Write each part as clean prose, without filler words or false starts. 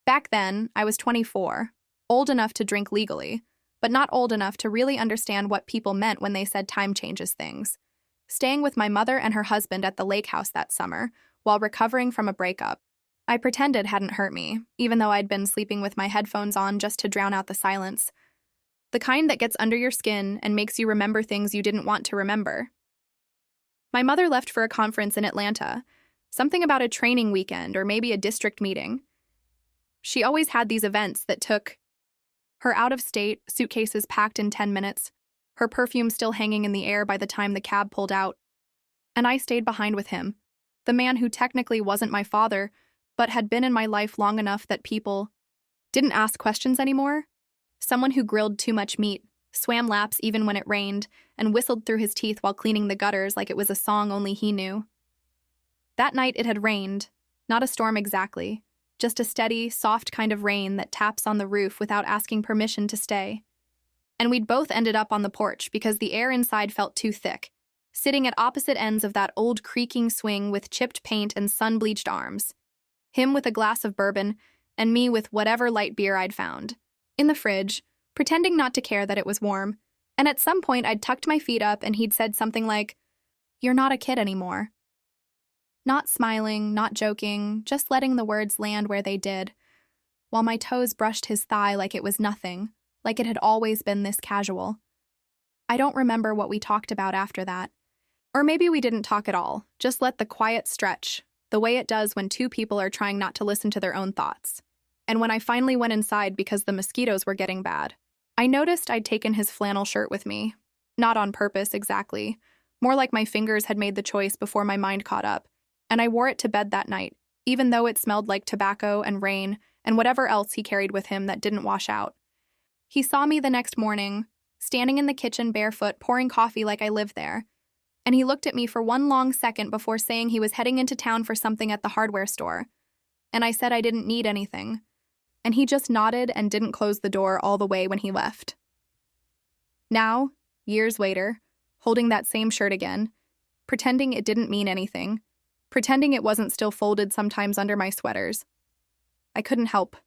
Back then, I was 24, old enough to drink legally, but not old enough to really understand what people meant when they said time changes things. Staying with my mother and her husband at the lake house that summer, while recovering from a breakup, I pretended hadn't hurt me, even though I'd been sleeping with my headphones on just to drown out the silence. The kind that gets under your skin and makes you remember things you didn't want to remember. My mother left for a conference in Atlanta, something about a training weekend or maybe a district meeting. She always had these events that took her out of state, suitcases packed in 10 minutes, her perfume still hanging in the air by the time the cab pulled out. And I stayed behind with him, the man who technically wasn't my father, but had been in my life long enough that people didn't ask questions anymore. Someone who grilled too much meat, swam laps even when it rained, and whistled through his teeth while cleaning the gutters like it was a song only he knew. That night it had rained, not a storm exactly, just a steady, soft kind of rain that taps on the roof without asking permission to stay. And we'd both ended up on the porch because the air inside felt too thick, sitting at opposite ends of that old creaking swing with chipped paint and sun-bleached arms. Him with a glass of bourbon, and me with whatever light beer I'd found. In the fridge, pretending not to care that it was warm, and at some point I'd tucked my feet up and he'd said something like, "You're not a kid anymore." Not smiling, not joking, just letting the words land where they did, while my toes brushed his thigh like it was nothing, like it had always been this casual. I don't remember what we talked about after that. Or maybe we didn't talk at all, just let the quiet stretch, the way it does when two people are trying not to listen to their own thoughts. And when I finally went inside because the mosquitoes were getting bad, I noticed I'd taken his flannel shirt with me. Not on purpose, exactly. More like my fingers had made the choice before my mind caught up. And I wore it to bed that night, even though it smelled like tobacco and rain and whatever else he carried with him that didn't wash out. He saw me the next morning, standing in the kitchen barefoot, pouring coffee like I lived there. And he looked at me for one long second before saying he was heading into town for something at the hardware store. And I said I didn't need anything. And he just nodded and didn't close the door all the way when he left. Now, years later, holding that same shirt again, pretending it didn't mean anything, pretending it wasn't still folded sometimes under my sweaters. I couldn't help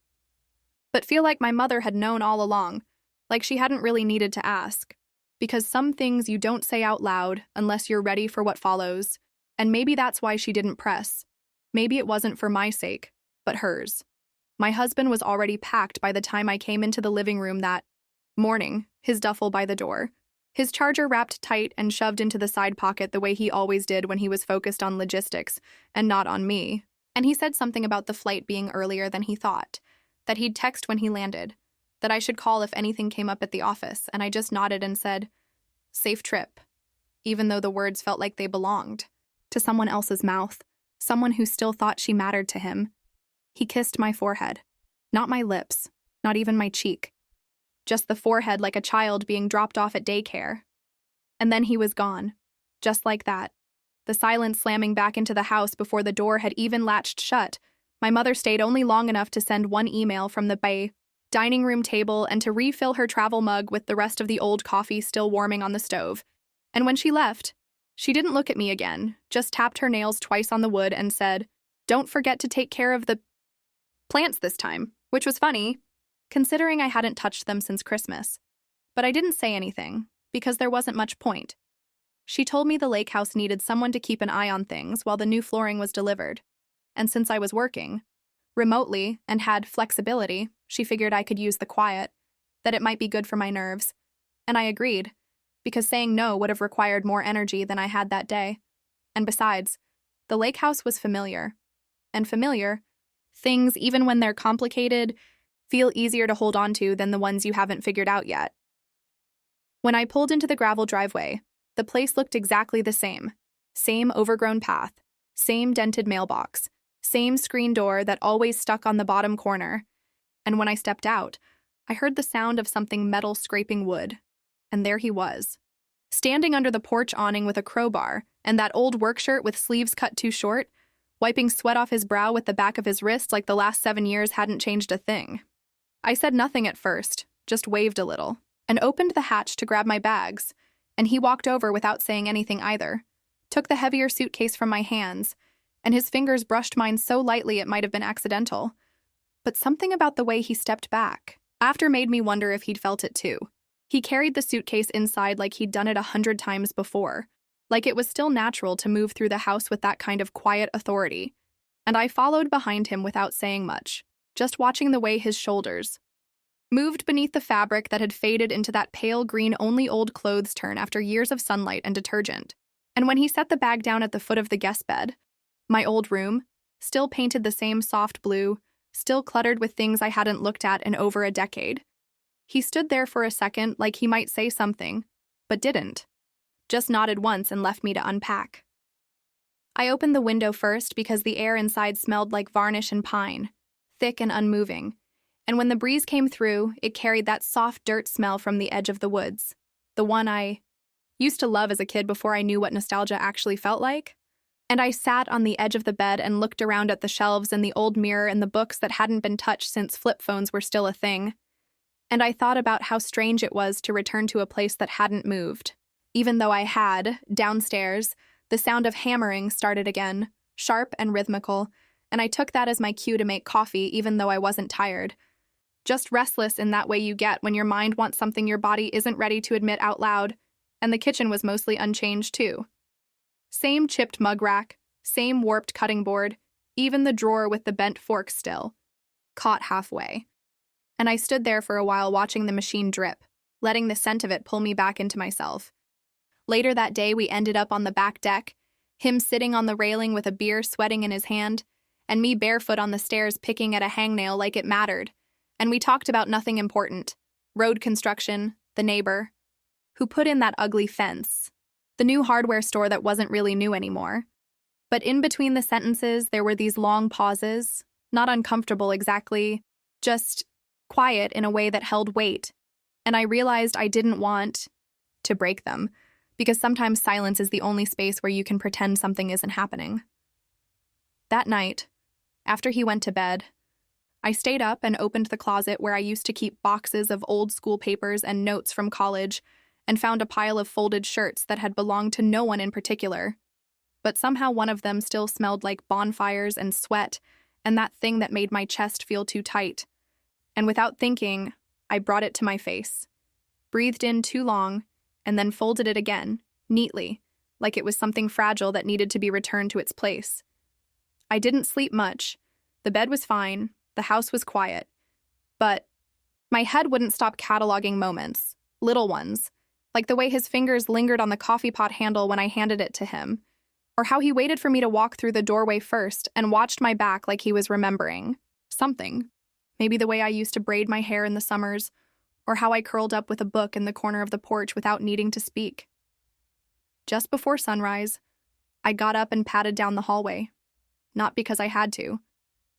but feel like my mother had known all along, like she hadn't really needed to ask. Because some things you don't say out loud unless you're ready for what follows, and maybe that's why she didn't press. Maybe it wasn't for my sake, but hers. My husband was already packed by the time I came into the living room that morning, his duffel by the door, his charger wrapped tight and shoved into the side pocket the way he always did when he was focused on logistics and not on me. And he said something about the flight being earlier than he thought, that he'd text when he landed, that I should call if anything came up at the office, and I just nodded and said, "Safe trip," even though the words felt like they belonged to someone else's mouth, someone who still thought she mattered to him. He kissed my forehead, not my lips, not even my cheek, just the forehead like a child being dropped off at daycare. And then he was gone, just like that. The silence slamming back into the house before the door had even latched shut. My mother stayed only long enough to send one email from the dining room table and to refill her travel mug with the rest of the old coffee still warming on the stove. And when she left, she didn't look at me again, just tapped her nails twice on the wood and said, "Don't forget to take care of the plants this time," which was funny, considering I hadn't touched them since Christmas. But I didn't say anything, because there wasn't much point. She told me the lake house needed someone to keep an eye on things while the new flooring was delivered. And since I was working remotely and had flexibility, she figured I could use the quiet, that it might be good for my nerves. And I agreed, because saying no would have required more energy than I had that day. And besides, the lake house was familiar. And familiar things, even when they're complicated, feel easier to hold on to than the ones you haven't figured out yet. When I pulled into the gravel driveway, the place looked exactly the same. Same overgrown path, same dented mailbox, same screen door that always stuck on the bottom corner. And when I stepped out, I heard the sound of something metal scraping wood. And there he was, standing under the porch awning with a crowbar and that old work shirt with sleeves cut too short, wiping sweat off his brow with the back of his wrist like the last 7 years hadn't changed a thing. I said nothing at first, just waved a little, and opened the hatch to grab my bags, and he walked over without saying anything either, took the heavier suitcase from my hands, and his fingers brushed mine so lightly it might have been accidental. but something about the way he stepped back after made me wonder if he'd felt it too. He carried the suitcase inside like he'd done it 100 times before, like it was still natural to move through the house with that kind of quiet authority. And I followed behind him without saying much, just watching the way his shoulders moved beneath the fabric that had faded into that pale green only old clothes turn after years of sunlight and detergent. And when he set the bag down at the foot of the guest bed, my old room, still painted the same soft blue, still cluttered with things I hadn't looked at in over a decade, he stood there for a second like he might say something, but didn't. Just nodded once and left me to unpack. I opened the window first because the air inside smelled like varnish and pine, thick and unmoving, and when the breeze came through, it carried that soft dirt smell from the edge of the woods, the one I used to love as a kid before I knew what nostalgia actually felt like. And I sat on the edge of the bed and looked around at the shelves and the old mirror and the books that hadn't been touched since flip phones were still a thing. And I thought about how strange it was to return to a place that hadn't moved. Even though I had, downstairs, the sound of hammering started again, sharp and rhythmical, and I took that as my cue to make coffee even though I wasn't tired. Just restless in that way you get when your mind wants something your body isn't ready to admit out loud, and the kitchen was mostly unchanged too. Same chipped mug rack, same warped cutting board, even the drawer with the bent fork still, caught halfway. And I stood there for a while watching the machine drip, letting the scent of it pull me back into myself. Later that day, we ended up on the back deck, him sitting on the railing with a beer sweating in his hand, and me barefoot on the stairs picking at a hangnail like it mattered. And we talked about nothing important, road construction, the neighbor, who put in that ugly fence, the new hardware store that wasn't really new anymore. But in between the sentences, there were these long pauses, not uncomfortable exactly, just quiet in a way that held weight. And I realized I didn't want to break them, because sometimes silence is the only space where you can pretend something isn't happening. That night, after he went to bed, I stayed up and opened the closet where I used to keep boxes of old school papers and notes from college and found a pile of folded shirts that had belonged to no one in particular. But somehow one of them still smelled like bonfires and sweat and that thing that made my chest feel too tight. And without thinking, I brought it to my face, breathed in too long, and then folded it again, neatly, like it was something fragile that needed to be returned to its place. I didn't sleep much. The bed was fine. The house was quiet. But my head wouldn't stop cataloging moments, little ones, like the way his fingers lingered on the coffee pot handle when I handed it to him, or how he waited for me to walk through the doorway first and watched my back like he was remembering something. Maybe the way I used to braid my hair in the summers, or how I curled up with a book in the corner of the porch without needing to speak. Just before sunrise, I got up and padded down the hallway, not because I had to,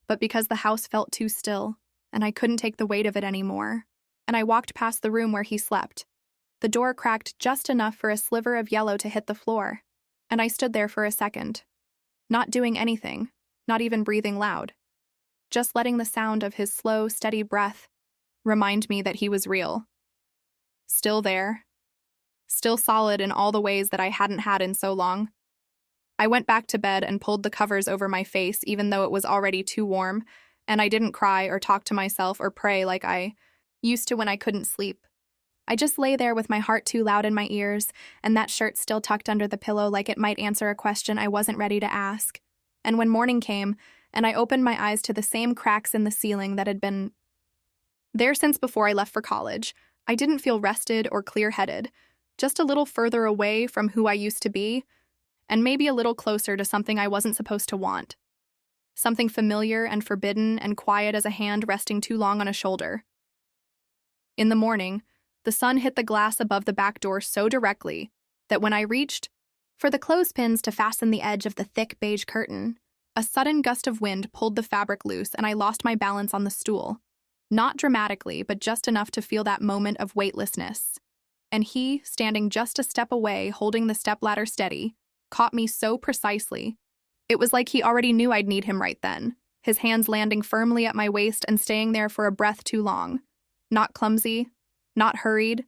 but because the house felt too still, and I couldn't take the weight of it anymore. And I walked past the room where he slept. The door cracked just enough for a sliver of yellow to hit the floor, and I stood there for a second, not doing anything, not even breathing loud, just letting the sound of his slow, steady breath remind me that he was real. Still there. Still solid in all the ways that I hadn't had in so long. I went back to bed and pulled the covers over my face even though it was already too warm, and I didn't cry or talk to myself or pray like I used to when I couldn't sleep. I just lay there with my heart too loud in my ears and that shirt still tucked under the pillow like it might answer a question I wasn't ready to ask. And when morning came, and I opened my eyes to the same cracks in the ceiling that had been there since before I left for college, I didn't feel rested or clear-headed, just a little further away from who I used to be, and maybe a little closer to something I wasn't supposed to want. Something familiar and forbidden and quiet as a hand resting too long on a shoulder. In the morning, the sun hit the glass above the back door so directly that when I reached for the clothespins to fasten the edge of the thick beige curtain, a sudden gust of wind pulled the fabric loose and I lost my balance on the stool. Not dramatically, but just enough to feel that moment of weightlessness. And he, standing just a step away, holding the stepladder steady, caught me so precisely. It was like he already knew I'd need him right then, his hands landing firmly at my waist and staying there for a breath too long. Not clumsy, not hurried,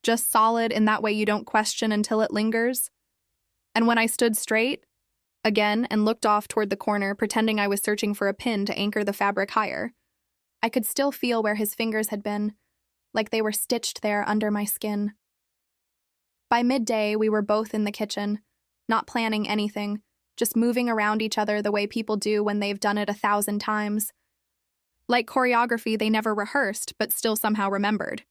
just solid in that way you don't question until it lingers. And when I stood straight, again, and looked off toward the corner, pretending I was searching for a pin to anchor the fabric higher, I could still feel where his fingers had been, like they were stitched there under my skin. By midday, we were both in the kitchen, not planning anything, just moving around each other the way people do when they've done it 1,000 times. Like choreography they never rehearsed, but still somehow remembered.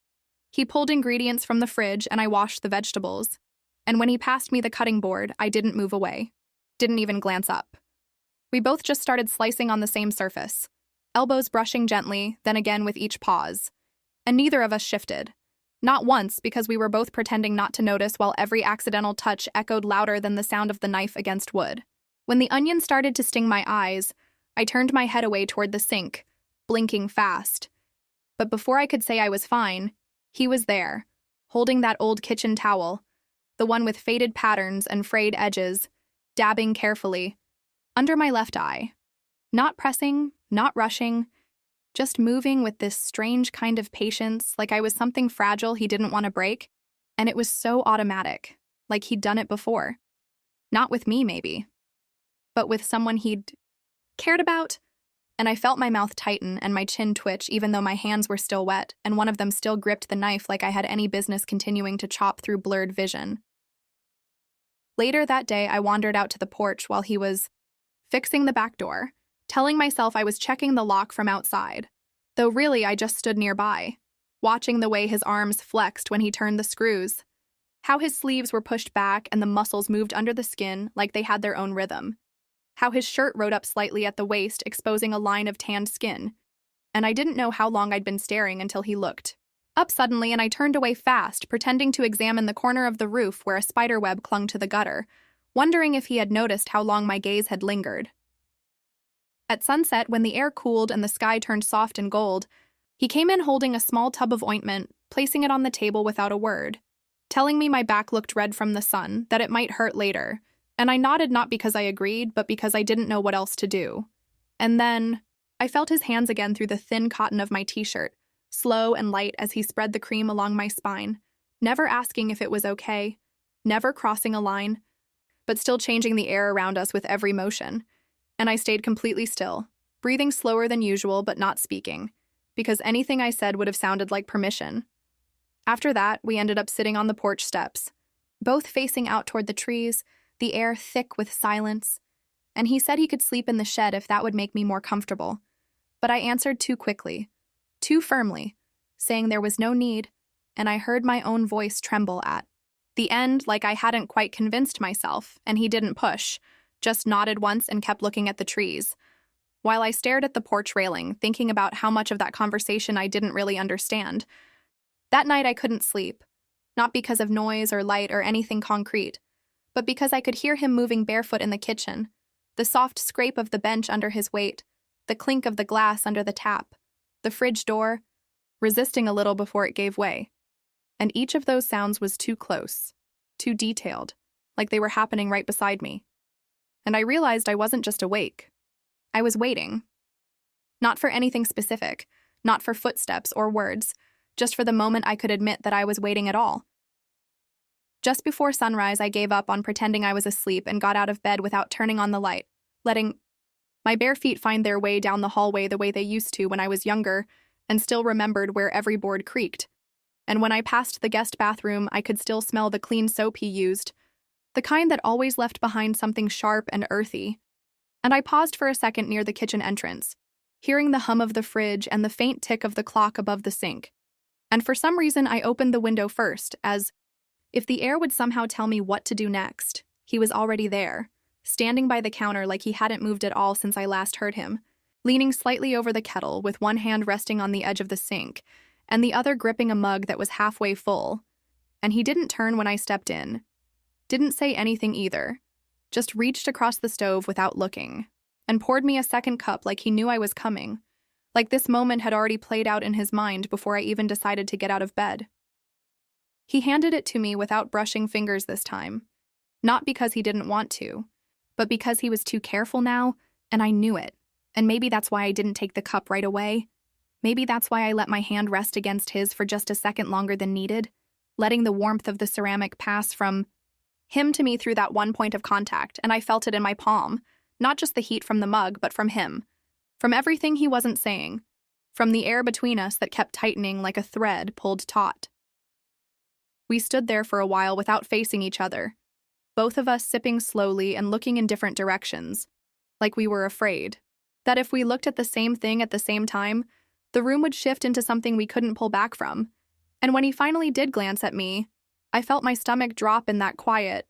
He pulled ingredients from the fridge and I washed the vegetables. And when he passed me the cutting board, I didn't move away. Didn't even glance up. We both just started slicing on the same surface, elbows brushing gently, then again with each pause. And neither of us shifted. Not once, because we were both pretending not to notice while every accidental touch echoed louder than the sound of the knife against wood. When the onion started to sting my eyes, I turned my head away toward the sink, blinking fast. But before I could say I was fine, he was there, holding that old kitchen towel, the one with faded patterns and frayed edges, dabbing carefully, under my left eye. Not pressing, not rushing, just moving with this strange kind of patience, like I was something fragile he didn't want to break, and it was so automatic, like he'd done it before. Not with me, maybe, but with someone he'd cared about. And I felt my mouth tighten and my chin twitch even though my hands were still wet, and one of them still gripped the knife like I had any business continuing to chop through blurred vision. Later that day, I wandered out to the porch while he was fixing the back door, telling myself I was checking the lock from outside, though really I just stood nearby, watching the way his arms flexed when he turned the screws, how his sleeves were pushed back and the muscles moved under the skin like they had their own rhythm, how his shirt rode up slightly at the waist, exposing a line of tanned skin, and I didn't know how long I'd been staring until he looked up suddenly and I turned away fast, pretending to examine the corner of the roof where a spider web clung to the gutter, wondering if he had noticed how long my gaze had lingered. At sunset, when the air cooled and the sky turned soft and gold, he came in holding a small tub of ointment, placing it on the table without a word, telling me my back looked red from the sun, that it might hurt later, and I nodded not because I agreed, but because I didn't know what else to do. And then I felt his hands again through the thin cotton of my t-shirt, slow and light as he spread the cream along my spine, never asking if it was okay, never crossing a line, but still changing the air around us with every motion. And I stayed completely still, breathing slower than usual but not speaking, because anything I said would have sounded like permission. After that, we ended up sitting on the porch steps, both facing out toward the trees, the air thick with silence, and he said he could sleep in the shed if that would make me more comfortable. But I answered too quickly, too firmly, saying there was no need, and I heard my own voice tremble at the end like I hadn't quite convinced myself, and he didn't push, just nodded once and kept looking at the trees, while I stared at the porch railing, thinking about how much of that conversation I didn't really understand. That night I couldn't sleep, not because of noise or light or anything concrete, but because I could hear him moving barefoot in the kitchen, the soft scrape of the bench under his weight, the clink of the glass under the tap, the fridge door, resisting a little before it gave way. And each of those sounds was too close, too detailed, like they were happening right beside me. And I realized I wasn't just awake. I was waiting. Not for anything specific, not for footsteps or words, just for the moment I could admit that I was waiting at all. Just before sunrise, I gave up on pretending I was asleep and got out of bed without turning on the light, letting my bare feet find their way down the hallway the way they used to when I was younger, and still remembered where every board creaked. And when I passed the guest bathroom, I could still smell the clean soap he used, the kind that always left behind something sharp and earthy. And I paused for a second near the kitchen entrance, hearing the hum of the fridge and the faint tick of the clock above the sink. And for some reason, I opened the window first, as if the air would somehow tell me what to do next. He was already there, standing by the counter like he hadn't moved at all since I last heard him, leaning slightly over the kettle with one hand resting on the edge of the sink, and the other gripping a mug that was halfway full. And he didn't turn when I stepped in. Didn't say anything either, just reached across the stove without looking, and poured me a second cup like he knew I was coming, like this moment had already played out in his mind before I even decided to get out of bed. He handed it to me without brushing fingers this time, not because he didn't want to, but because he was too careful now, and I knew it. And maybe that's why I didn't take the cup right away. Maybe that's why I let my hand rest against his for just a second longer than needed, letting the warmth of the ceramic pass from him to me through that one point of contact, and I felt it in my palm, not just the heat from the mug, but from him, from everything he wasn't saying, from the air between us that kept tightening like a thread pulled taut. We stood there for a while without facing each other, both of us sipping slowly and looking in different directions, like we were afraid that if we looked at the same thing at the same time, the room would shift into something we couldn't pull back from. And when he finally did glance at me, I felt my stomach drop in that quiet,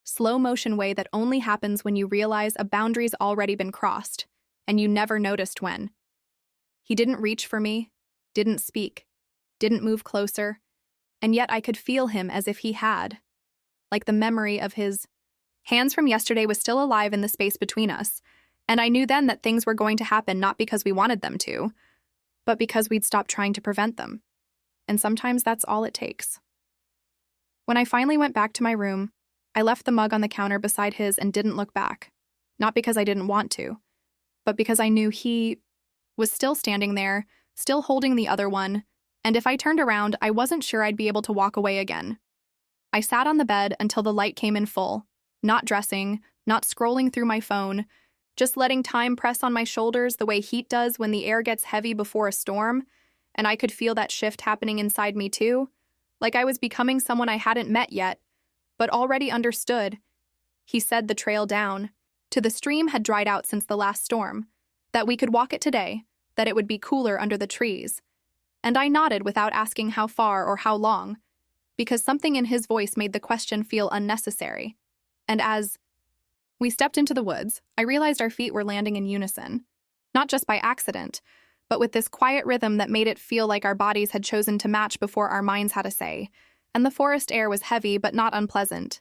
slow-motion way that only happens when you realize a boundary's already been crossed, and you never noticed when. He didn't reach for me, didn't speak, didn't move closer, and yet I could feel him as if he had. Like the memory of his hands from yesterday was still alive in the space between us, and I knew then that things were going to happen not because we wanted them to, but because we'd stopped trying to prevent them. And sometimes that's all it takes. When I finally went back to my room, I left the mug on the counter beside his and didn't look back, not because I didn't want to, but because I knew he was still standing there, still holding the other one, and if I turned around, I wasn't sure I'd be able to walk away again. I sat on the bed until the light came in full, not dressing, not scrolling through my phone, just letting time press on my shoulders the way heat does when the air gets heavy before a storm, and I could feel that shift happening inside me too, like I was becoming someone I hadn't met yet, but already understood. He said the trail down to the stream had dried out since the last storm, that we could walk it today, that it would be cooler under the trees. And I nodded without asking how far or how long, because something in his voice made the question feel unnecessary. And as we stepped into the woods, I realized our feet were landing in unison, not just by accident, but with this quiet rhythm that made it feel like our bodies had chosen to match before our minds had a say. And the forest air was heavy but not unpleasant,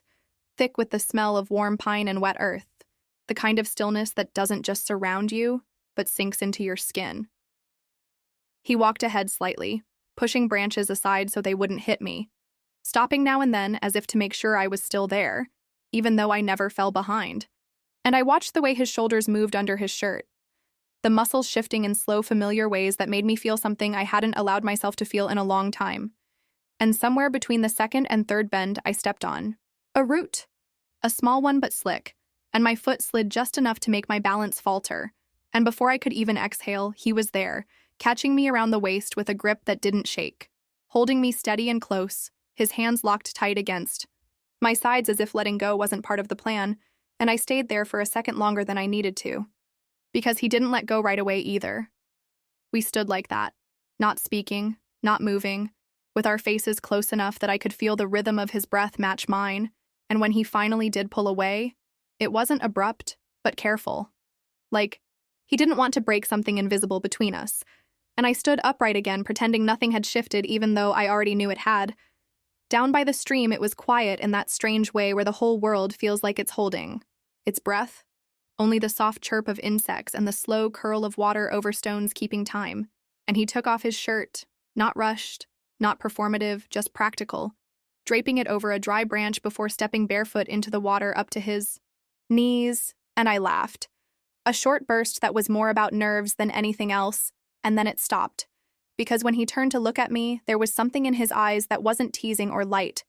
thick with the smell of warm pine and wet earth, the kind of stillness that doesn't just surround you, but sinks into your skin. He walked ahead slightly, pushing branches aside so they wouldn't hit me, stopping now and then as if to make sure I was still there, even though I never fell behind. And I watched the way his shoulders moved under his shirt, the muscles shifting in slow, familiar ways that made me feel something I hadn't allowed myself to feel in a long time. And somewhere between the second and third bend I stepped on a root, a small one but slick, and my foot slid just enough to make my balance falter. And before I could even exhale, he was there, catching me around the waist with a grip that didn't shake, holding me steady and close, his hands locked tight against my sides as if letting go wasn't part of the plan, and I stayed there for a second longer than I needed to, because he didn't let go right away either. We stood like that, not speaking, not moving, with our faces close enough that I could feel the rhythm of his breath match mine, and when he finally did pull away, it wasn't abrupt, but careful. Like, he didn't want to break something invisible between us, and I stood upright again, pretending nothing had shifted even though I already knew it had. Down by the stream, it was quiet in that strange way where the whole world feels like it's holding its breath, only the soft chirp of insects and the slow curl of water over stones keeping time. And he took off his shirt, not rushed, not performative, just practical, draping it over a dry branch before stepping barefoot into the water up to his knees, and I laughed. A short burst that was more about nerves than anything else, and then it stopped. Because when he turned to look at me, there was something in his eyes that wasn't teasing or light,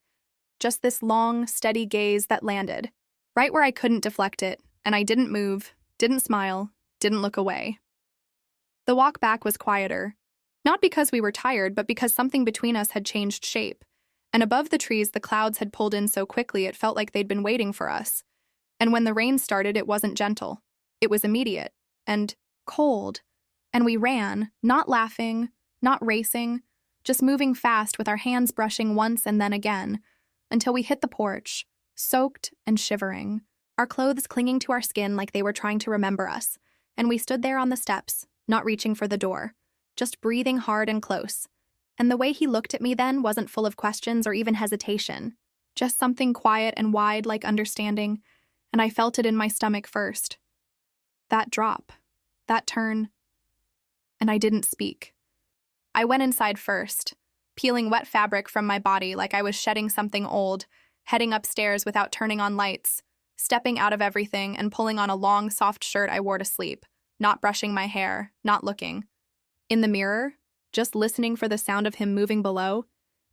just this long, steady gaze that landed, right where I couldn't deflect it, and I didn't move, didn't smile, didn't look away. The walk back was quieter, not because we were tired, but because something between us had changed shape, and above the trees the clouds had pulled in so quickly it felt like they'd been waiting for us. And when the rain started, it wasn't gentle. It was immediate, and cold, and we ran, not laughing, not racing, just moving fast with our hands brushing once and then again, until we hit the porch, soaked and shivering, our clothes clinging to our skin like they were trying to remember us, and we stood there on the steps, not reaching for the door, just breathing hard and close. And the way he looked at me then wasn't full of questions or even hesitation, just something quiet and wide like understanding, and I felt it in my stomach first. That drop, that turn, and I didn't speak. I went inside first, peeling wet fabric from my body like I was shedding something old, heading upstairs without turning on lights, stepping out of everything and pulling on a long, soft shirt I wore to sleep, not brushing my hair, not looking. In the mirror, just listening for the sound of him moving below,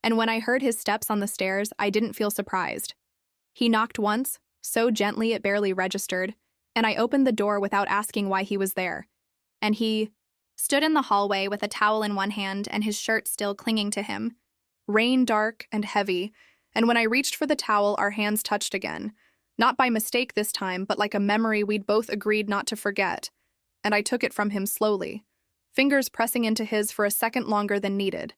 and when I heard his steps on the stairs, I didn't feel surprised. He knocked once, so gently it barely registered, and I opened the door without asking why he was there. And he stood in the hallway with a towel in one hand and his shirt still clinging to him. Rain dark and heavy, and when I reached for the towel, our hands touched again. Not by mistake this time, but like a memory we'd both agreed not to forget. And I took it from him slowly, fingers pressing into his for a second longer than needed.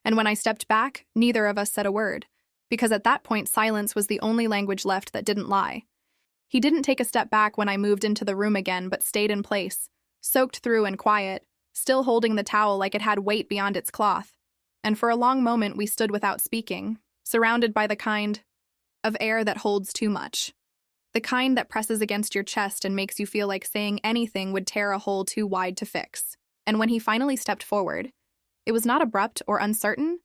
And when I stepped back, neither of us said a word, because at that point silence was the only language left that didn't lie. He didn't take a step back when I moved into the room again, but stayed in place, soaked through and quiet, still holding the towel like it had weight beyond its cloth. And for a long moment we stood without speaking, surrounded by the kind of air that holds too much. The kind that presses against your chest and makes you feel like saying anything would tear a hole too wide to fix. And when he finally stepped forward, it was not abrupt or uncertain,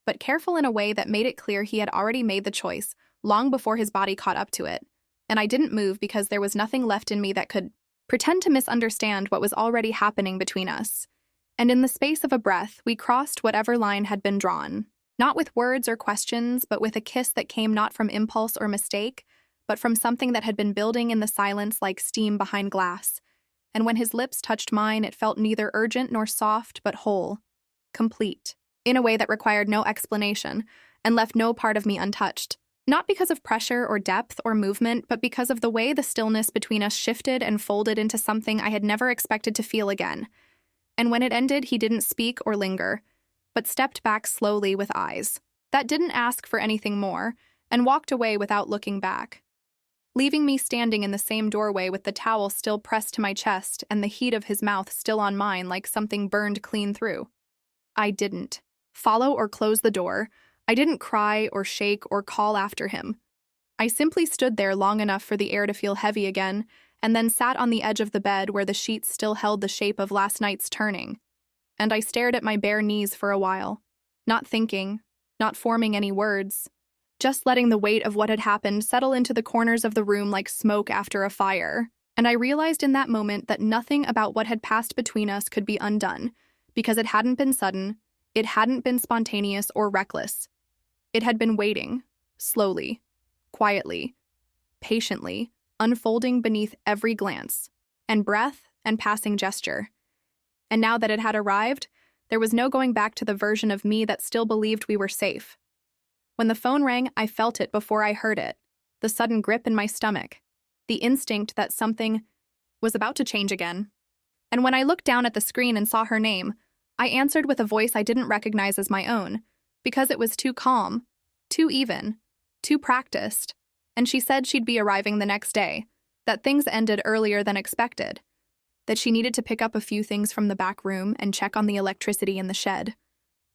but careful in a way that made it clear he had already made the choice long before his body caught up to it. And I didn't move because there was nothing left in me that could pretend to misunderstand what was already happening between us. And in the space of a breath, we crossed whatever line had been drawn, not with words or questions, but with a kiss that came not from impulse or mistake, but from something that had been building in the silence like steam behind glass. And when his lips touched mine, it felt neither urgent nor soft, but whole, complete, in a way that required no explanation and left no part of me untouched. Not because of pressure or depth or movement, but because of the way the stillness between us shifted and folded into something I had never expected to feel again. And when it ended, he didn't speak or linger, but stepped back slowly with eyes that didn't ask for anything more, and walked away without looking back, leaving me standing in the same doorway with the towel still pressed to my chest and the heat of his mouth still on mine like something burned clean through. I didn't follow or close the door. I didn't cry or shake or call after him. I simply stood there long enough for the air to feel heavy again, and then sat on the edge of the bed where the sheets still held the shape of last night's turning. And I stared at my bare knees for a while, not thinking, not forming any words, just letting the weight of what had happened settle into the corners of the room like smoke after a fire. And I realized in that moment that nothing about what had passed between us could be undone, because it hadn't been sudden, it hadn't been spontaneous or reckless. It had been waiting, slowly, quietly, patiently, unfolding beneath every glance, and breath, and passing gesture. And now that it had arrived, there was no going back to the version of me that still believed we were safe. When the phone rang, I felt it before I heard it, the sudden grip in my stomach, the instinct that something was about to change again. And when I looked down at the screen and saw her name, I answered with a voice I didn't recognize as my own, because it was too calm, too even, too practiced, and she said she'd be arriving the next day, that things ended earlier than expected, that she needed to pick up a few things from the back room and check on the electricity in the shed.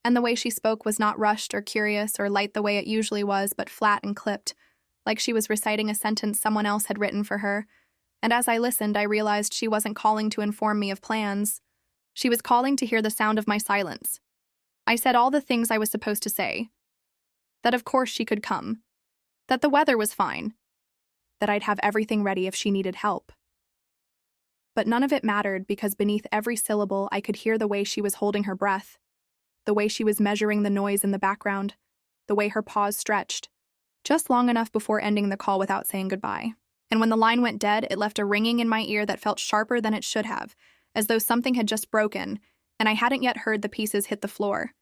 And the way she spoke was not rushed or curious or light the way it usually was, but flat and clipped, like she was reciting a sentence someone else had written for her. And as I listened, I realized she wasn't calling to inform me of plans. She was calling to hear the sound of my silence. I said all the things I was supposed to say. That of course she could come. That the weather was fine. That I'd have everything ready if she needed help. But none of it mattered because beneath every syllable I could hear the way she was holding her breath, the way she was measuring the noise in the background, the way her pause stretched, just long enough before ending the call without saying goodbye. And when the line went dead, it left a ringing in my ear that felt sharper than it should have, as though something had just broken, and I hadn't yet heard the pieces hit the floor.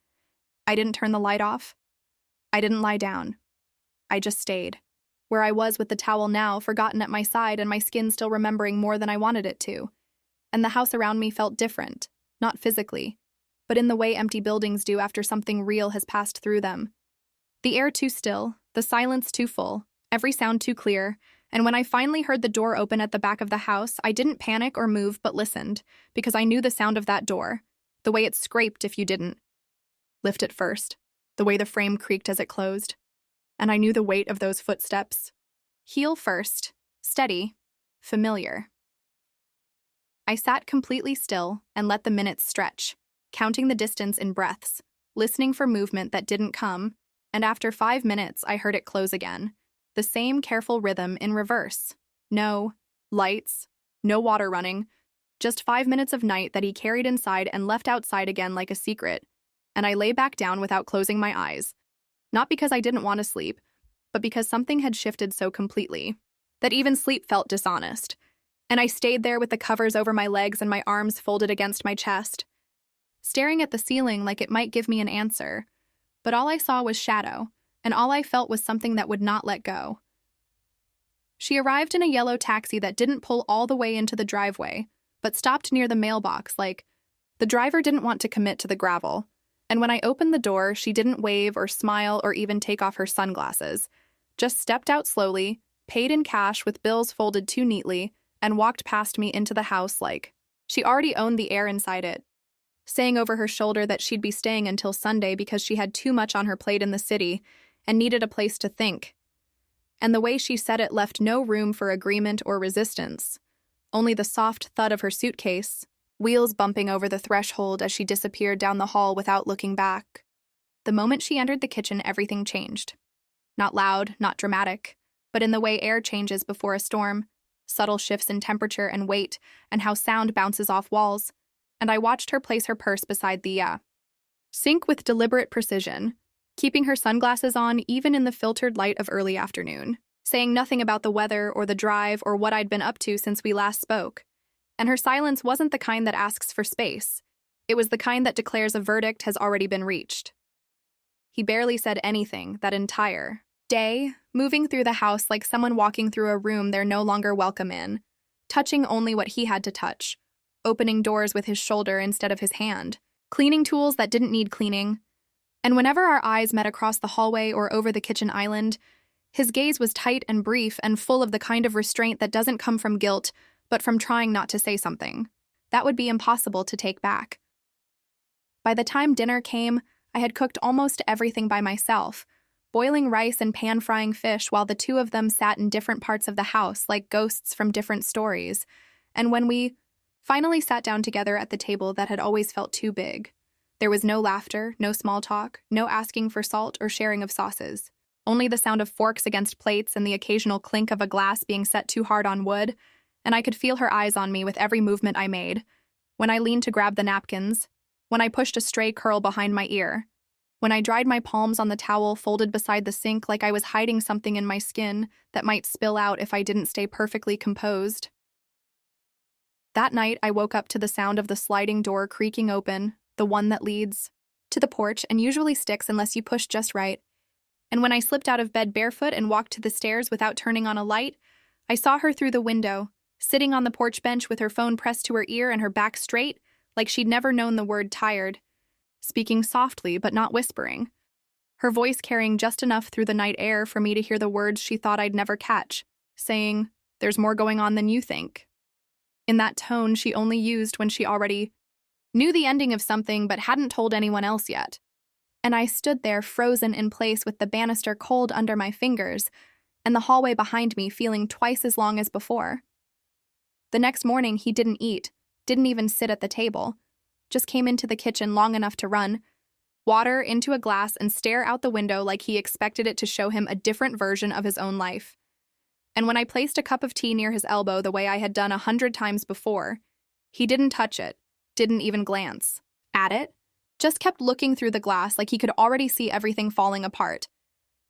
I didn't turn the light off. I didn't lie down. I just stayed, where I was with the towel now, forgotten at my side and my skin still remembering more than I wanted it to. And the house around me felt different, not physically, but in the way empty buildings do after something real has passed through them. The air too still, the silence too full, every sound too clear, and when I finally heard the door open at the back of the house, I didn't panic or move but listened, because I knew the sound of that door, the way it scraped if you didn't lift it first, the way the frame creaked as it closed. And I knew the weight of those footsteps. Heel first, steady, familiar. I sat completely still and let the minutes stretch, counting the distance in breaths, listening for movement that didn't come, and after 5 minutes I heard it close again, the same careful rhythm in reverse. No lights, no water running, just 5 minutes of night that he carried inside and left outside again like a secret, and I lay back down without closing my eyes. Not because I didn't want to sleep, but because something had shifted so completely that even sleep felt dishonest. And I stayed there with the covers over my legs and my arms folded against my chest, staring at the ceiling like it might give me an answer. But all I saw was shadow, and all I felt was something that would not let go. She arrived in a yellow taxi that didn't pull all the way into the driveway, but stopped near the mailbox like the driver didn't want to commit to the gravel. And when I opened the door, she didn't wave or smile or even take off her sunglasses. Just stepped out slowly, paid in cash with bills folded too neatly, and walked past me into the house like she already owned the air inside it, saying over her shoulder that she'd be staying until Sunday because she had too much on her plate in the city and needed a place to think. And the way she said it left no room for agreement or resistance, only the soft thud of her suitcase, wheels bumping over the threshold as she disappeared down the hall without looking back. The moment she entered the kitchen, everything changed. Not loud, not dramatic, but in the way air changes before a storm, subtle shifts in temperature and weight, and how sound bounces off walls. And I watched her place her purse beside the sink with deliberate precision, keeping her sunglasses on even in the filtered light of early afternoon, saying nothing about the weather or the drive or what I'd been up to since we last spoke. And her silence wasn't the kind that asks for space. It was the kind that declares a verdict has already been reached. He barely said anything that entire day, moving through the house like someone walking through a room they're no longer welcome in, touching only what he had to touch, opening doors with his shoulder instead of his hand, cleaning tools that didn't need cleaning. And whenever our eyes met across the hallway or over the kitchen island, his gaze was tight and brief and full of the kind of restraint that doesn't come from guilt, but from trying not to say something that would be impossible to take back. By the time dinner came, I had cooked almost everything by myself, boiling rice and pan-frying fish while the two of them sat in different parts of the house like ghosts from different stories. And when we finally sat down together at the table that had always felt too big, there was no laughter, no small talk, no asking for salt or sharing of sauces. Only the sound of forks against plates and the occasional clink of a glass being set too hard on wood, and I could feel her eyes on me with every movement I made. When I leaned to grab the napkins, when I pushed a stray curl behind my ear, when I dried my palms on the towel folded beside the sink like I was hiding something in my skin that might spill out if I didn't stay perfectly composed. That night, I woke up to the sound of the sliding door creaking open, the one that leads to the porch and usually sticks unless you push just right. And when I slipped out of bed barefoot and walked to the stairs without turning on a light, I saw her through the window, sitting on the porch bench with her phone pressed to her ear and her back straight, like she'd never known the word tired, speaking softly but not whispering, her voice carrying just enough through the night air for me to hear the words she thought I'd never catch, saying, "There's more going on than you think," in that tone she only used when she already knew the ending of something but hadn't told anyone else yet. And I stood there frozen in place with the banister cold under my fingers and the hallway behind me feeling twice as long as before. The next morning he didn't eat, didn't even sit at the table, just came into the kitchen long enough to run water into a glass and stare out the window like he expected it to show him a different version of his own life. And when I placed a cup of tea near his elbow the way I had done 100 times before, he didn't touch it, didn't even glance at it, just kept looking through the glass like he could already see everything falling apart.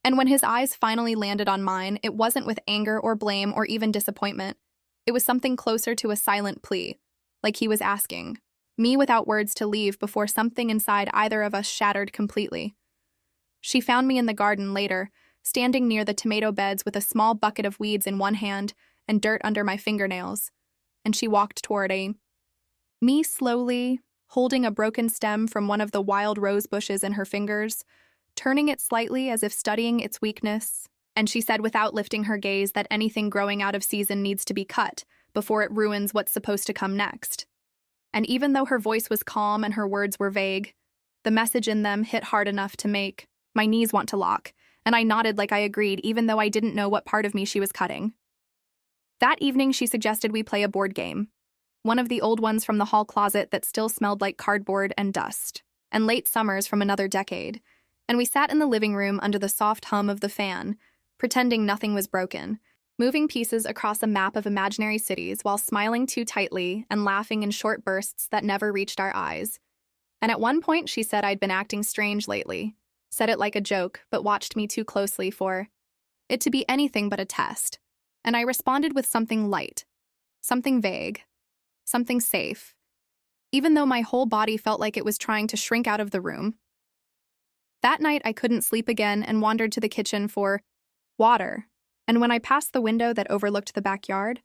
And when his eyes finally landed on mine, it wasn't with anger or blame or even disappointment. It was something closer to a silent plea, like he was asking me without words to leave before something inside either of us shattered completely. She found me in the garden later, standing near the tomato beds with a small bucket of weeds in one hand and dirt under my fingernails, and she walked toward me slowly, holding a broken stem from one of the wild rose bushes in her fingers, turning it slightly as if studying its weakness, and she said without lifting her gaze that anything growing out of season needs to be cut before it ruins what's supposed to come next. And even though her voice was calm and her words were vague, the message in them hit hard enough to make my knees want to lock, and I nodded like I agreed even though I didn't know what part of me she was cutting. That evening she suggested we play a board game, one of the old ones from the hall closet that still smelled like cardboard and dust, and late summers from another decade, and we sat in the living room under the soft hum of the fan, pretending nothing was broken, moving pieces across a map of imaginary cities while smiling too tightly and laughing in short bursts that never reached our eyes. And at one point she said I'd been acting strange lately, said it like a joke, but watched me too closely for it to be anything but a test. And I responded with something light, something vague, something safe, even though my whole body felt like it was trying to shrink out of the room. That night, I couldn't sleep again and wandered to the kitchen for water. And when I passed the window that overlooked the backyard,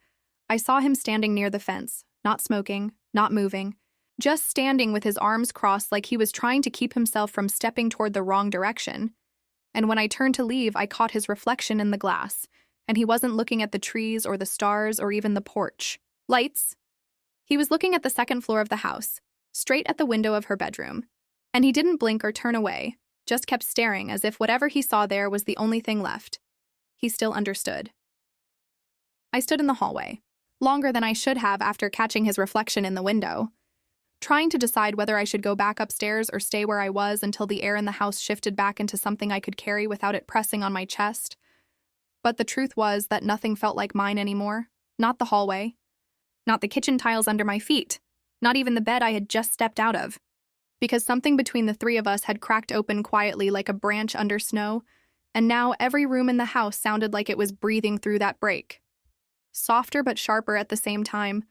I saw him standing near the fence, not smoking, not moving, just standing with his arms crossed like he was trying to keep himself from stepping toward the wrong direction. And when I turned to leave, I caught his reflection in the glass, and he wasn't looking at the trees or the stars or even the porch lights. He was looking at the second floor of the house, straight at the window of her bedroom. And he didn't blink or turn away, just kept staring as if whatever he saw there was the only thing left. He still understood. I stood in the hallway, longer than I should have after catching his reflection in the window, trying to decide whether I should go back upstairs or stay where I was until the air in the house shifted back into something I could carry without it pressing on my chest. But the truth was that nothing felt like mine anymore. Not the hallway. Not the kitchen tiles under my feet. Not even the bed I had just stepped out of. Because something between the three of us had cracked open quietly like a branch under snow, and now every room in the house sounded like it was breathing through that break. Softer but sharper at the same time.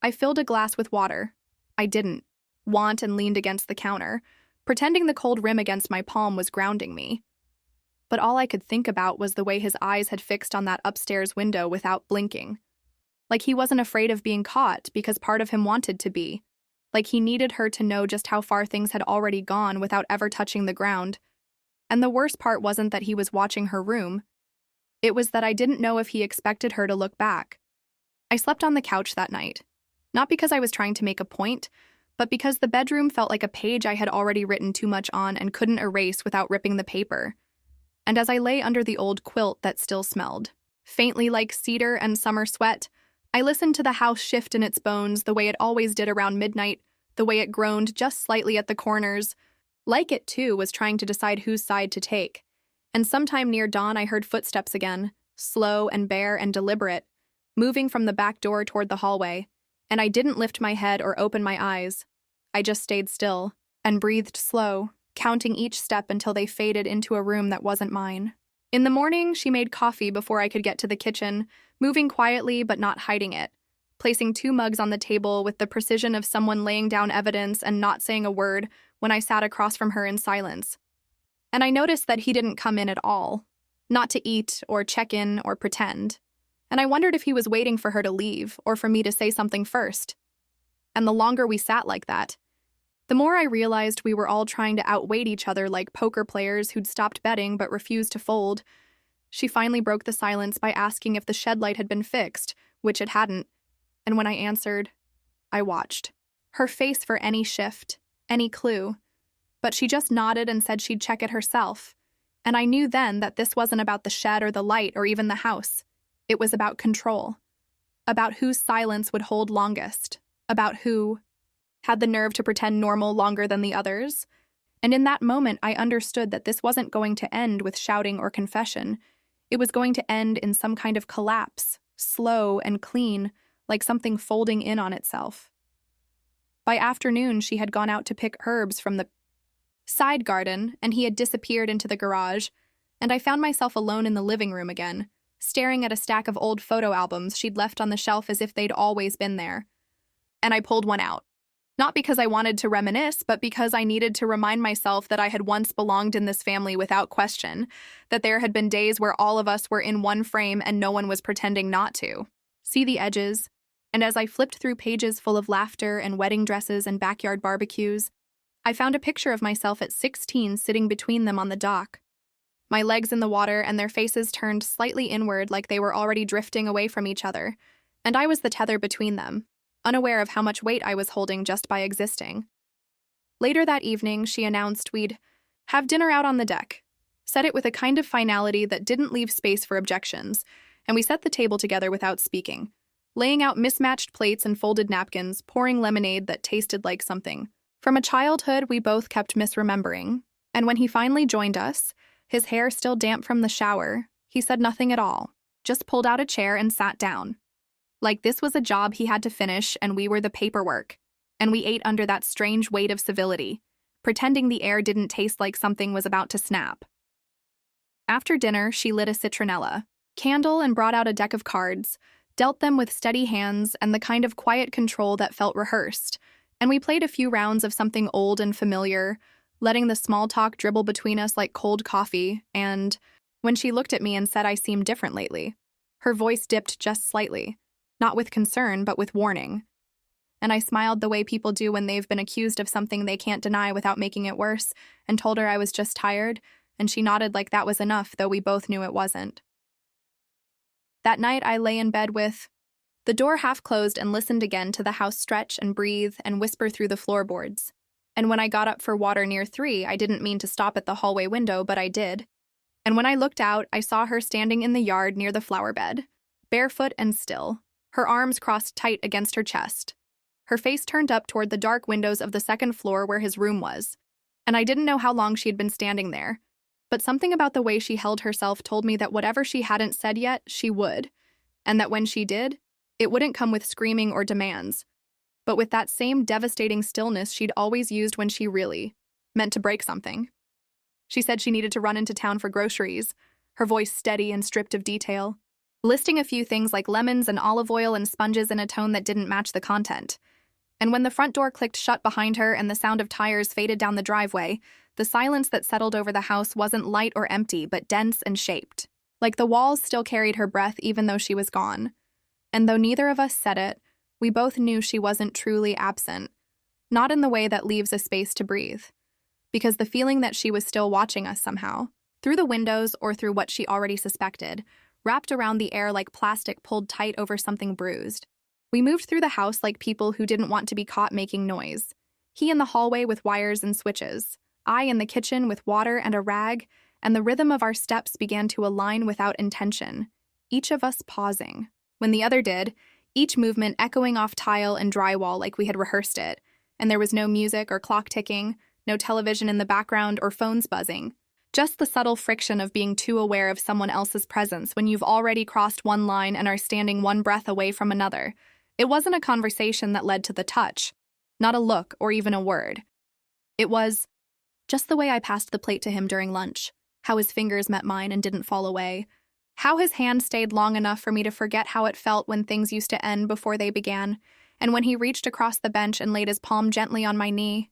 I filled a glass with water. I didn't want and leaned against the counter, pretending the cold rim against my palm was grounding me. But all I could think about was the way his eyes had fixed on that upstairs window without blinking. Like he wasn't afraid of being caught because part of him wanted to be. Like he needed her to know just how far things had already gone without ever touching the ground. And the worst part wasn't that he was watching her room. It was that I didn't know if he expected her to look back. I slept on the couch that night. Not because I was trying to make a point, but because the bedroom felt like a page I had already written too much on and couldn't erase without ripping the paper. And as I lay under the old quilt that still smelled, faintly like cedar and summer sweat, I listened to the house shift in its bones the way it always did around midnight, the way it groaned just slightly at the corners. Like it, too, was trying to decide whose side to take. And sometime near dawn I heard footsteps again, slow and bare and deliberate, moving from the back door toward the hallway. And I didn't lift my head or open my eyes. I just stayed still and breathed slow, counting each step until they faded into a room that wasn't mine. In the morning, she made coffee before I could get to the kitchen, moving quietly but not hiding it, placing 2 mugs on the table with the precision of someone laying down evidence and not saying a word when I sat across from her in silence. And I noticed that he didn't come in at all, not to eat or check in or pretend. And I wondered if he was waiting for her to leave or for me to say something first. And the longer we sat like that, the more I realized we were all trying to outweight each other like poker players who'd stopped betting but refused to fold. She finally broke the silence by asking if the shed light had been fixed, which it hadn't. And when I answered, I watched her face for any shift, any clue. But she just nodded and said she'd check it herself. And I knew then that this wasn't about the shed or the light or even the house. It was about control, about whose silence would hold longest, about who had the nerve to pretend normal longer than the others. And in that moment, I understood that this wasn't going to end with shouting or confession. It was going to end in some kind of collapse, slow and clean, like something folding in on itself. By afternoon, she had gone out to pick herbs from the side garden, and he had disappeared into the garage, and I found myself alone in the living room again, staring at a stack of old photo albums she'd left on the shelf as if they'd always been there. And I pulled one out. Not because I wanted to reminisce, but because I needed to remind myself that I had once belonged in this family without question, that there had been days where all of us were in one frame and no one was pretending not to. See the edges? And as I flipped through pages full of laughter and wedding dresses and backyard barbecues, I found a picture of myself at 16 sitting between them on the dock. My legs in the water and their faces turned slightly inward like they were already drifting away from each other, and I was the tether between them, unaware of how much weight I was holding just by existing. Later that evening, she announced we'd have dinner out on the deck, said it with a kind of finality that didn't leave space for objections, and we set the table together without speaking, laying out mismatched plates and folded napkins, pouring lemonade that tasted like something from a childhood we both kept misremembering. And when he finally joined us, his hair still damp from the shower, he said nothing at all, just pulled out a chair and sat down. Like this was a job he had to finish and we were the paperwork. And we ate under that strange weight of civility, pretending the air didn't taste like something was about to snap. After dinner, she lit a citronella candle and brought out a deck of cards, dealt them with steady hands and the kind of quiet control that felt rehearsed, And we played a few rounds of something old and familiar, letting the small talk dribble between us like cold coffee, and when she looked at me and said I seemed different lately, her voice dipped just slightly, not with concern, but with warning. And I smiled the way people do when they've been accused of something they can't deny without making it worse, and told her I was just tired, and she nodded like that was enough, though we both knew it wasn't. That night I lay in bed with the door half closed and listened again to the house stretch and breathe and whisper through the floorboards. And when I got up for water near 3, I didn't mean to stop at the hallway window, but I did. And when I looked out, I saw her standing in the yard near the flower bed, barefoot and still, her arms crossed tight against her chest, her face turned up toward the dark windows of the second floor where his room was. And I didn't know how long she'd been standing there, but something about the way she held herself told me that whatever she hadn't said yet, she would, and that when she did, it wouldn't come with screaming or demands, but with that same devastating stillness she'd always used when she really meant to break something. She said she needed to run into town for groceries, her voice steady and stripped of detail, listing a few things like lemons and olive oil and sponges in a tone that didn't match the content. And when the front door clicked shut behind her and the sound of tires faded down the driveway, the silence that settled over the house wasn't light or empty, but dense and shaped. Like the walls still carried her breath even though she was gone. And though neither of us said it, we both knew she wasn't truly absent, not in the way that leaves a space to breathe, because the feeling that she was still watching us somehow, through the windows or through what she already suspected, wrapped around the air like plastic pulled tight over something bruised. We moved through the house like people who didn't want to be caught making noise. He in the hallway with wires and switches, I in the kitchen with water and a rag, and the rhythm of our steps began to align without intention, each of us pausing. When the other did, each movement echoing off tile and drywall like we had rehearsed it, and there was no music or clock ticking, no television in the background or phones buzzing, just the subtle friction of being too aware of someone else's presence when you've already crossed one line and are standing one breath away from another. It wasn't a conversation that led to the touch, not a look or even a word. It was just the way I passed the plate to him during lunch, how his fingers met mine and didn't fall away, how his hand stayed long enough for me to forget how it felt when things used to end before they began, and when he reached across the bench and laid his palm gently on my knee,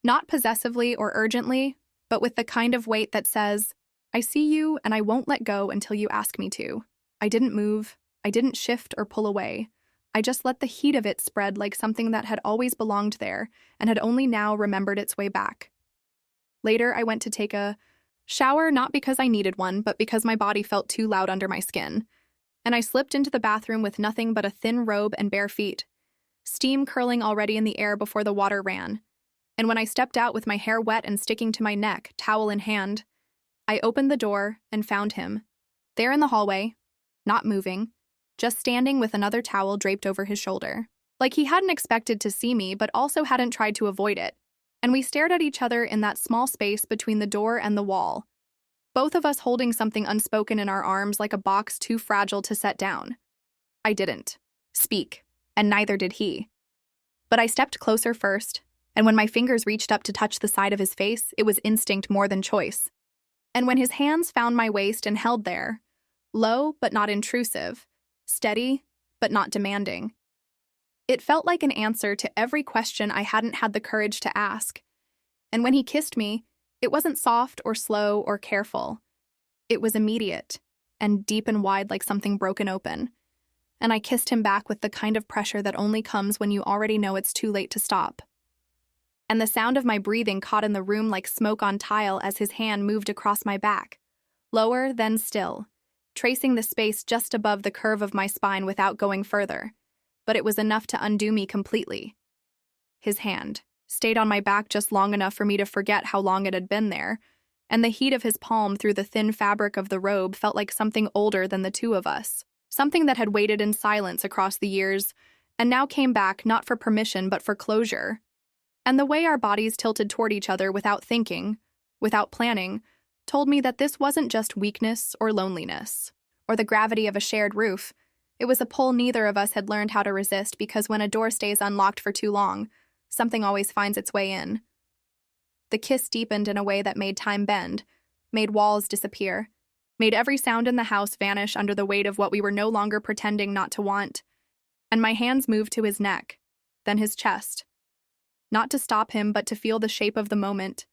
not possessively or urgently, but with the kind of weight that says, I see you and I won't let go until you ask me to. I didn't move, I didn't shift or pull away. I just let the heat of it spread like something that had always belonged there and had only now remembered its way back. Later, I went to take a shower, not because I needed one, but because my body felt too loud under my skin. And I slipped into the bathroom with nothing but a thin robe and bare feet, steam curling already in the air before the water ran. And when I stepped out with my hair wet and sticking to my neck, towel in hand, I opened the door and found him, there in the hallway, not moving, just standing with another towel draped over his shoulder. Like he hadn't expected to see me, but also hadn't tried to avoid it. And we stared at each other in that small space between the door and the wall, both of us holding something unspoken in our arms like a box too fragile to set down. I didn't speak, and neither did he. But I stepped closer first, and when my fingers reached up to touch the side of his face, it was instinct more than choice. And when his hands found my waist and held there, low but not intrusive, steady but not demanding, it felt like an answer to every question I hadn't had the courage to ask. And when he kissed me, it wasn't soft or slow or careful. It was immediate and deep and wide like something broken open. And I kissed him back with the kind of pressure that only comes when you already know it's too late to stop. And the sound of my breathing caught in the room like smoke on tile as his hand moved across my back, lower then still, tracing the space just above the curve of my spine without going further. But it was enough to undo me completely. His hand stayed on my back just long enough for me to forget how long it had been there, and the heat of his palm through the thin fabric of the robe felt like something older than the two of us, something that had waited in silence across the years, and now came back not for permission but for closure. And the way our bodies tilted toward each other without thinking, without planning, told me that this wasn't just weakness or loneliness, or the gravity of a shared roof. It was a pull neither of us had learned how to resist, because when a door stays unlocked for too long, something always finds its way in. The kiss deepened in a way that made time bend, made walls disappear, made every sound in the house vanish under the weight of what we were no longer pretending not to want. And my hands moved to his neck, then his chest, not to stop him, but to feel the shape of the moment,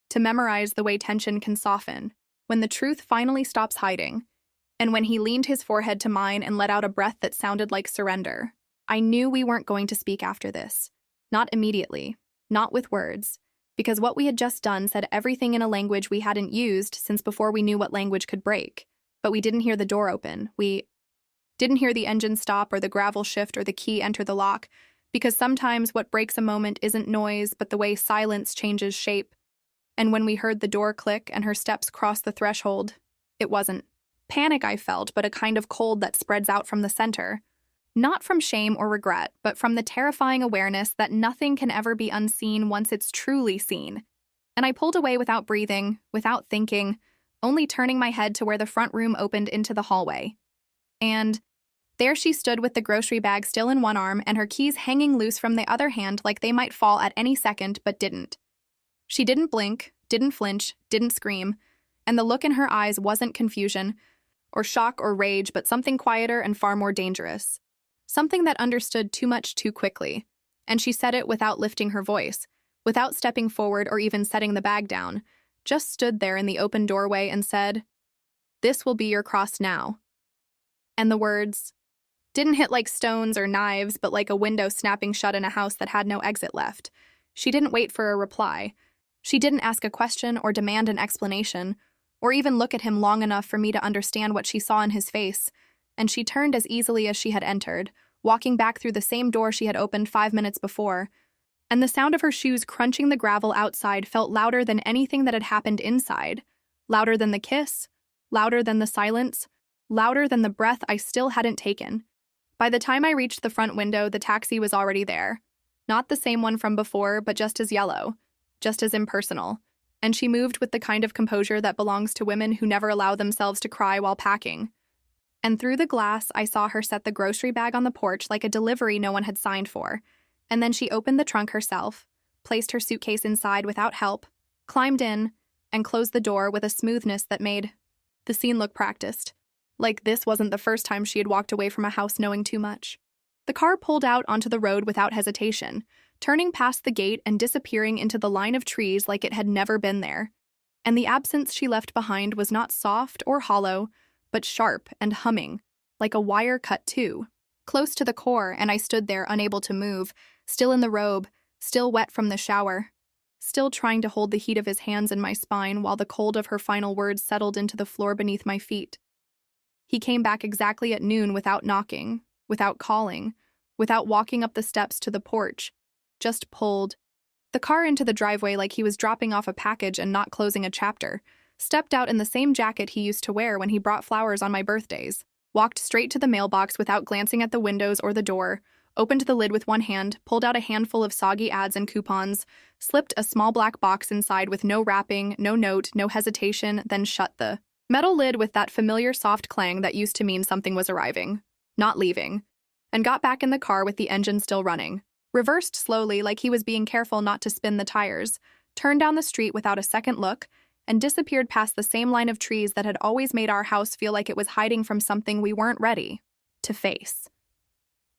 to memorize the way tension can soften, when the truth finally stops hiding, and when he leaned his forehead to mine and let out a breath that sounded like surrender. I knew we weren't going to speak after this. Not immediately, not with words, because what we had just done said everything in a language we hadn't used since before we knew what language could break. But we didn't hear the door open. We didn't hear the engine stop or the gravel shift or the key enter the lock, because sometimes what breaks a moment isn't noise, but the way silence changes shape. And when we heard the door click and her steps cross the threshold, it wasn't panic I felt, but a kind of cold that spreads out from the center. Not from shame or regret, but from the terrifying awareness that nothing can ever be unseen once it's truly seen. And I pulled away without breathing, without thinking, only turning my head to where the front room opened into the hallway. And there she stood with the grocery bag still in one arm and her keys hanging loose from the other hand like they might fall at any second, but didn't. She didn't blink, didn't flinch, didn't scream, and the look in her eyes wasn't confusion or shock or rage, but something quieter and far more dangerous. Something that understood too much too quickly, and she said it without lifting her voice, without stepping forward or even setting the bag down, just stood there in the open doorway and said, "This will be your cross now." And the words didn't hit like stones or knives, but like a window snapping shut in a house that had no exit left. She didn't wait for a reply. She didn't ask a question or demand an explanation, or even look at him long enough for me to understand what she saw in his face, and she turned as easily as she had entered, walking back through the same door she had opened 5 minutes before, and the sound of her shoes crunching the gravel outside felt louder than anything that had happened inside, louder than the kiss, louder than the silence, louder than the breath I still hadn't taken. By the time I reached the front window, the taxi was already there. Not the same one from before, but just as yellow, just as impersonal, and she moved with the kind of composure that belongs to women who never allow themselves to cry while packing. And through the glass, I saw her set the grocery bag on the porch like a delivery no one had signed for, and then she opened the trunk herself, placed her suitcase inside without help, climbed in, and closed the door with a smoothness that made the scene look practiced. Like this wasn't the first time she had walked away from a house knowing too much. The car pulled out onto the road without hesitation, turning past the gate and disappearing into the line of trees like it had never been there. And the absence she left behind was not soft or hollow, but sharp and humming, like a wire cut too, close to the core, and I stood there unable to move, still in the robe, still wet from the shower, still trying to hold the heat of his hands in my spine while the cold of her final words settled into the floor beneath my feet. He came back exactly at noon without knocking, without calling, without walking up the steps to the porch, just pulled the car into the driveway like he was dropping off a package and not closing a chapter, stepped out in the same jacket he used to wear when he brought flowers on my birthdays, walked straight to the mailbox without glancing at the windows or the door, opened the lid with one hand, pulled out a handful of soggy ads and coupons, slipped a small black box inside with no wrapping, no note, no hesitation, then shut the metal lid with that familiar soft clang that used to mean something was arriving, not leaving, and got back in the car with the engine still running, reversed slowly like he was being careful not to spin the tires, turned down the street without a second look, and disappeared past the same line of trees that had always made our house feel like it was hiding from something we weren't ready to face.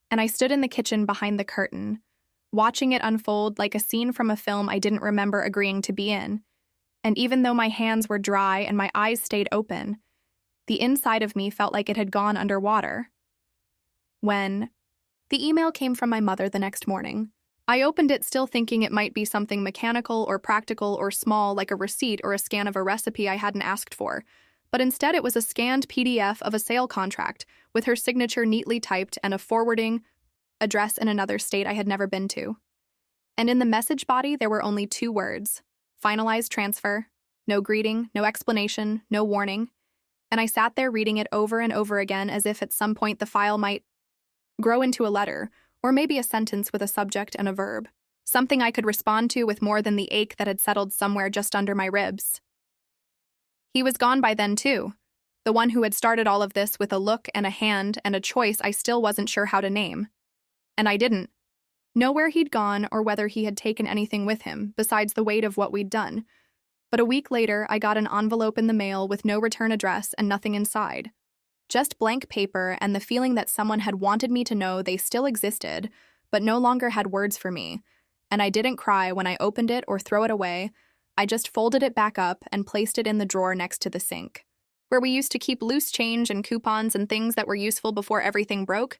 And I stood in the kitchen behind the curtain, watching it unfold like a scene from a film I didn't remember agreeing to be in. And even though my hands were dry and my eyes stayed open, the inside of me felt like it had gone underwater. When the email came from my mother the next morning, I opened it still thinking it might be something mechanical or practical or small like a receipt or a scan of a recipe I hadn't asked for, but instead it was a scanned PDF of a sale contract with her signature neatly typed and a forwarding address in another state I had never been to. And in the message body there were only 2 words: finalized transfer, no greeting, no explanation, no warning, and I sat there reading it over and over again as if at some point the file might grow into a letter, or maybe a sentence with a subject and a verb, something I could respond to with more than the ache that had settled somewhere just under my ribs. He was gone by then, too, the one who had started all of this with a look and a hand and a choice I still wasn't sure how to name. And I didn't know where he'd gone or whether he had taken anything with him, besides the weight of what we'd done. But a week later, I got an envelope in the mail with no return address and nothing inside. Just blank paper and the feeling that someone had wanted me to know they still existed, but no longer had words for me, and I didn't cry when I opened it or throw it away. I just folded it back up and placed it in the drawer next to the sink, where we used to keep loose change and coupons and things that were useful before everything broke.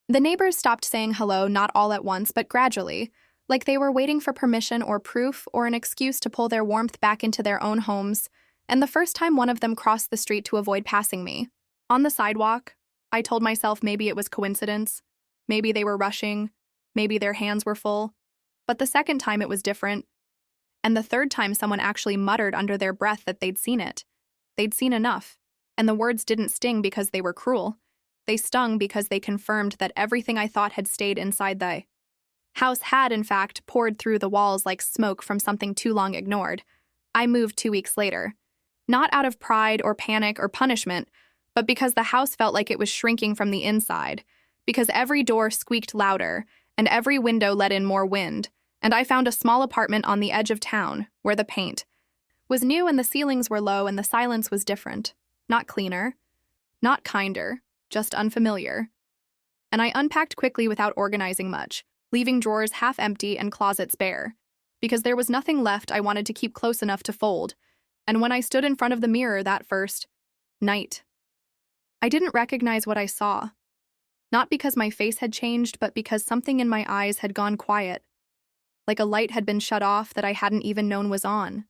The neighbors stopped saying hello, not all at once, but gradually, like they were waiting for permission or proof or an excuse to pull their warmth back into their own homes. And the first time one of them crossed the street to avoid passing me, on the sidewalk, I told myself maybe it was coincidence, maybe they were rushing, maybe their hands were full. But the second time it was different. And the third time someone actually muttered under their breath that they'd seen it. They'd seen enough, and the words didn't sting because they were cruel. They stung because they confirmed that everything I thought had stayed inside the house had, in fact, poured through the walls like smoke from something too long ignored. I moved 2 weeks later. Not out of pride or panic or punishment, but because the house felt like it was shrinking from the inside, because every door squeaked louder, and every window let in more wind, and I found a small apartment on the edge of town, where the paint was new and the ceilings were low and the silence was different. Not cleaner, not kinder, just unfamiliar. And I unpacked quickly without organizing much, leaving drawers half empty and closets bare, because there was nothing left I wanted to keep close enough to fold. And when I stood in front of the mirror that first night, I didn't recognize what I saw. Not because my face had changed, but because something in my eyes had gone quiet, like a light had been shut off that I hadn't even known was on.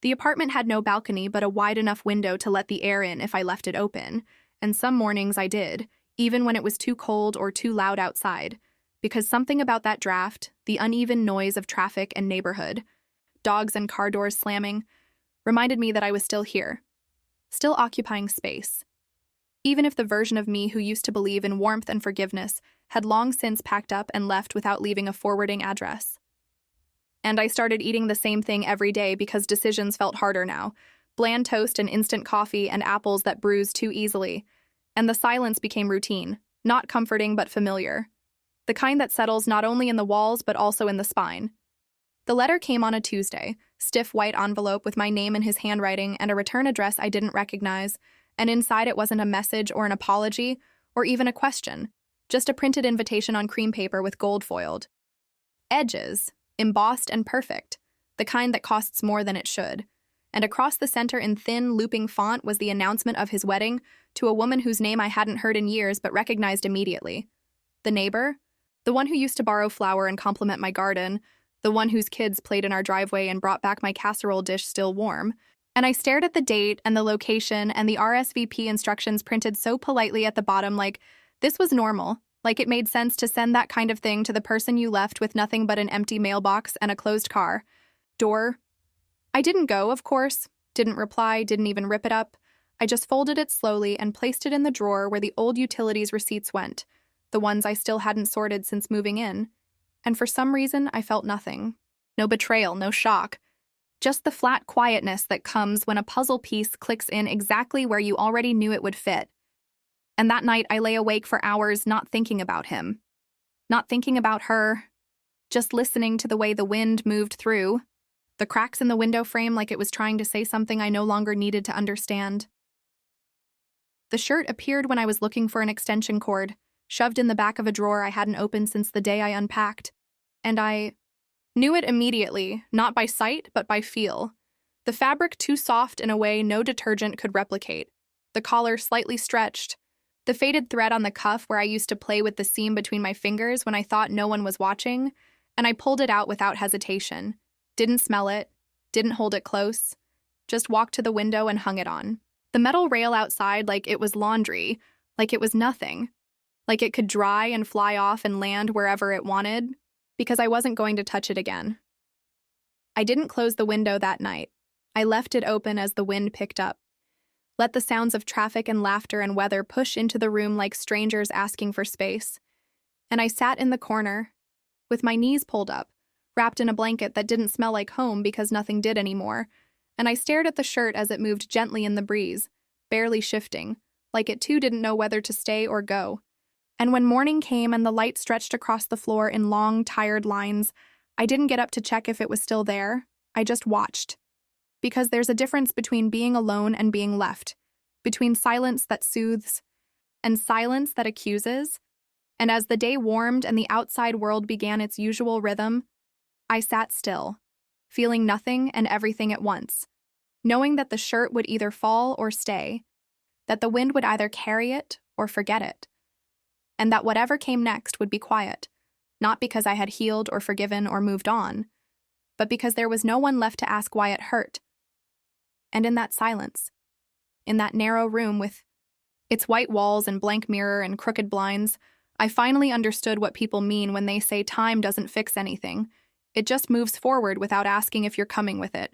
The apartment had no balcony but a wide enough window to let the air in if I left it open, and some mornings I did, even when it was too cold or too loud outside, because something about that draft, the uneven noise of traffic and neighborhood, dogs and car doors slamming, reminded me that I was still here, still occupying space. Even if the version of me who used to believe in warmth and forgiveness had long since packed up and left without leaving a forwarding address. And I started eating the same thing every day because decisions felt harder now. Bland toast and instant coffee and apples that bruised too easily. And the silence became routine, not comforting but familiar. The kind that settles not only in the walls but also in the spine. The letter came on a Tuesday, stiff white envelope with my name in his handwriting and a return address I didn't recognize, and inside it wasn't a message or an apology or even a question, just a printed invitation on cream paper with gold foiled edges, embossed and perfect, the kind that costs more than it should. And across the center in thin, looping font was the announcement of his wedding to a woman whose name I hadn't heard in years but recognized immediately. The neighbor, the one who used to borrow flour and compliment my garden, the one whose kids played in our driveway and brought back my casserole dish still warm. And I stared at the date and the location and the RSVP instructions printed so politely at the bottom, like this was normal, like it made sense to send that kind of thing to the person you left with nothing but an empty mailbox and a closed car door. I didn't go, of course, didn't reply, didn't even rip it up. I just folded it slowly and placed it in the drawer where the old utilities receipts went, the ones I still hadn't sorted since moving in. And for some reason, I felt nothing. No betrayal, no shock. Just the flat quietness that comes when a puzzle piece clicks in exactly where you already knew it would fit. And that night, I lay awake for hours not thinking about him. Not thinking about her. Just listening to the way the wind moved through. The cracks in the window frame like it was trying to say something I no longer needed to understand. The shirt appeared when I was looking for an extension cord, shoved in the back of a drawer I hadn't opened since the day I unpacked. And I knew it immediately, not by sight, but by feel. The fabric too soft in a way no detergent could replicate. The collar slightly stretched. The faded thread on the cuff where I used to play with the seam between my fingers when I thought no one was watching, and I pulled it out without hesitation. Didn't smell it, didn't hold it close, just walked to the window and hung it on. The metal rail outside like it was laundry, like it was nothing, like it could dry and fly off and land wherever it wanted, because I wasn't going to touch it again. I didn't close the window that night. I left it open as the wind picked up. Let the sounds of traffic and laughter and weather push into the room like strangers asking for space. And I sat in the corner, with my knees pulled up, wrapped in a blanket that didn't smell like home because nothing did anymore, and I stared at the shirt as it moved gently in the breeze, barely shifting, like it too didn't know whether to stay or go. And when morning came and the light stretched across the floor in long, tired lines, I didn't get up to check if it was still there. I just watched. Because there's a difference between being alone and being left, between silence that soothes and silence that accuses. And as the day warmed and the outside world began its usual rhythm, I sat still, feeling nothing and everything at once, knowing that the shirt would either fall or stay, that the wind would either carry it or forget it, and that whatever came next would be quiet, not because I had healed or forgiven or moved on, but because there was no one left to ask why it hurt. And in that silence, in that narrow room with its white walls and blank mirror and crooked blinds, I finally understood what people mean when they say time doesn't fix anything. It just moves forward without asking if you're coming with it.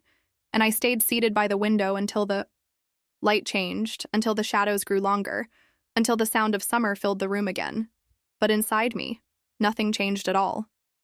And I stayed seated by the window until the light changed, until the shadows grew longer, until the sound of summer filled the room again. But inside me, nothing changed at all.